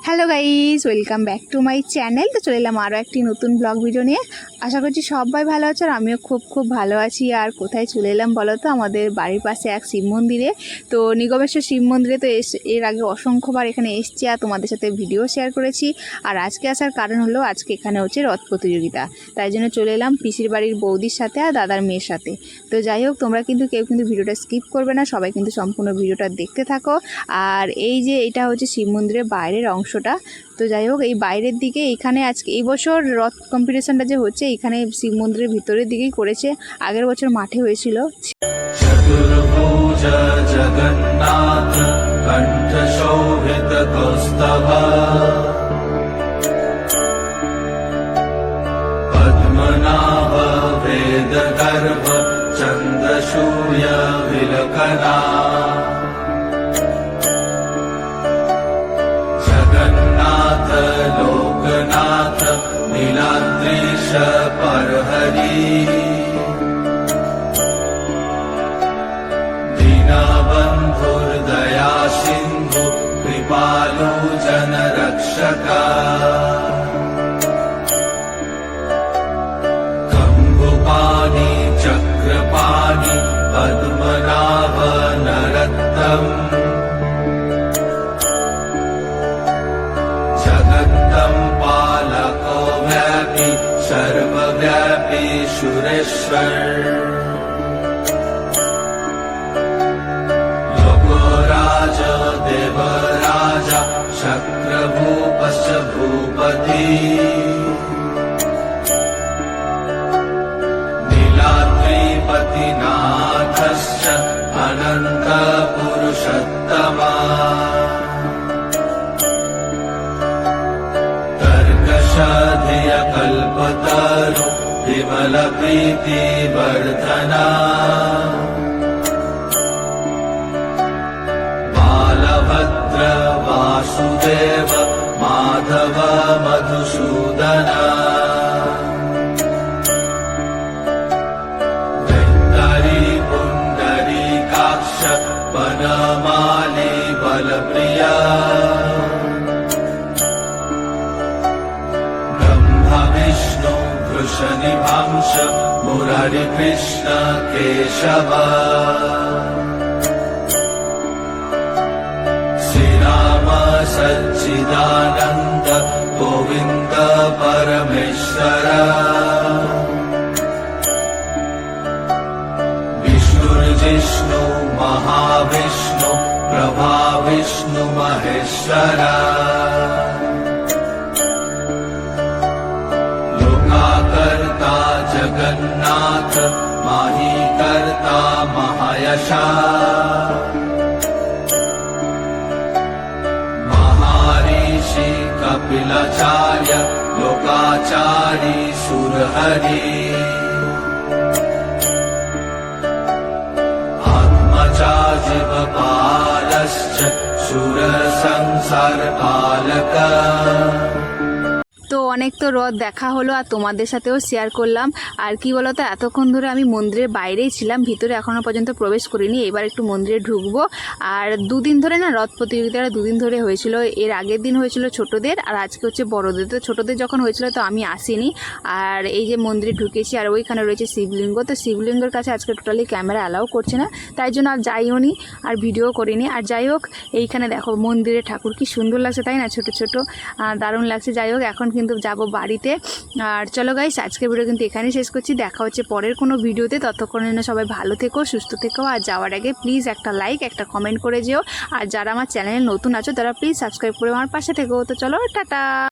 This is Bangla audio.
Hello guys, welcome back to my channel. তো চলে এলাম আরও একটি নতুন ব্লগ ভিডিও নিয়ে। আশা করছি সবাই ভালো আছে আর আমিও খুব ভালো আছি। আর কোথায় চলে এলাম বলো তো, আমাদের বাড়ির পাশে এক শিব মন্দিরে। তো নিগমেশ্বর শিব মন্দিরে তো এর আগে অসংখ্যবার এখানে এসেছি আর তোমাদের সাথে ভিডিও শেয়ার করেছি। আর আজকে আসার কারণ হলো, আজকে এখানে হচ্ছে রথ প্রতিযোগিতা, তাই জন্য চলে এলাম পিসির বাড়ির বৌদির সাথে আর দাদার মেয়ের সাথে। তো যাই হোক, তোমরা কিন্তু কেউ ভিডিওটা স্কিপ করবে না, সবাই কিন্তু সম্পূর্ণ ভিডিওটা দেখতে থাকো। আর এই যে এটা হচ্ছে শিব মন্দিরের বাইরের অংশটা। তো যাই হোক, এই বাইরের দিকে এখানে আজকে এই বছর রথ কম্পিটিশনটা যে হচ্ছে এখানে শিব মন্দিরের ভিতরের দিকেই করেছে, আগের বছর মাঠে হয়েছিল। জগন্নাথ কণ্ঠ শোভিত কৌস্তভ পদ্মনাভ বেদ গর্ভ চন্দ্রসূর্য বিলকনা जगन्नाथ लोकनाथ नीलाद्रीश परहरि दीनबन्धुर्दया सिन्धु कृपालु जनरक्षका कम्बुपाणि चक्रपाणि पद्मनाभ नरोत्तम पालको व्यापी सर्वव्यापी सुरेश्वर लोकोराज देवराजा शक्रभूपश्च भूपति नीलाद्रिपतिनाथश्च अनन्त पुरुषोत्तमा धिय कल्पतरु विमल प्रीति वर्धना बालभद्र वासुदेव माधव मधुसूदना वैतरी पुण्डरीकाक्ष वनमाली बलप्रिया शनिभांश मुरारी कृष्ण केशव श्रीराम सच्चिदानंद गोविंद परमेश्वर विष्णुर्जिष्णु महाविष्णु प्रभा विष्णु महेश्वरा जगन्नाथ माही कर्ता महायशा महर्षि कपिलाचार्य लोकाचारी सुरहरि आत्मजा जीवपालश्च सुर संसार पालक। তো অনেক তো রথ দেখা হলো আর তোমাদের সাথেও শেয়ার করলাম। আর কি বলো তো, এতক্ষণ ধরে আমি মন্দিরের বাইরেই ছিলাম, ভিতরে এখনও পর্যন্ত প্রবেশ করিনি। এবার একটু মন্দিরে ঢুকবো। আর দুদিন ধরে না রথ প্রতিযোগিতাটা দুদিন ধরে হয়েছিল। এর আগের দিন হয়েছিল ছোটোদের আর আজকে হচ্ছে বড়োদের। তো ছোটোদের যখন হয়েছিল তো আমি আসিনি। আর এই যে মন্দিরে ঢুকেছি আর ওইখানে রয়েছে শিবলিঙ্গ। তো শিবলিঙ্গের কাছে আজকে টোটালি ক্যামেরা অ্যালাউ করছে না, তাই জন্য আর যাইও নি আর ভিডিও করিনি। আর যাই হোক, এইখানে দেখো মন্দিরে ঠাকুর কি সুন্দর লাগছে, তাই না? ছোটো ছোটো দারুণ লাগছে। যাই হোক, এখন কিন্তু যাব বাড়িতে। আর চলো গাইস, আজকের ভিডিও কিন্তু এখানেই শেষ করছি। দেখা হচ্ছে পরের কোনো ভিডিওতে। ততক্ষণের জন্য সবাই ভালো থেকো, সুস্থ থেকো। আর যাওয়ার আগে প্লিজ একটা লাইক একটা কমেন্ট করে যেও। আর যারা আমার চ্যানেলে নতুন আছো তারা প্লিজ সাবস্ক্রাইব করে আমার পাশে থেকো। তো চলো, টাটা।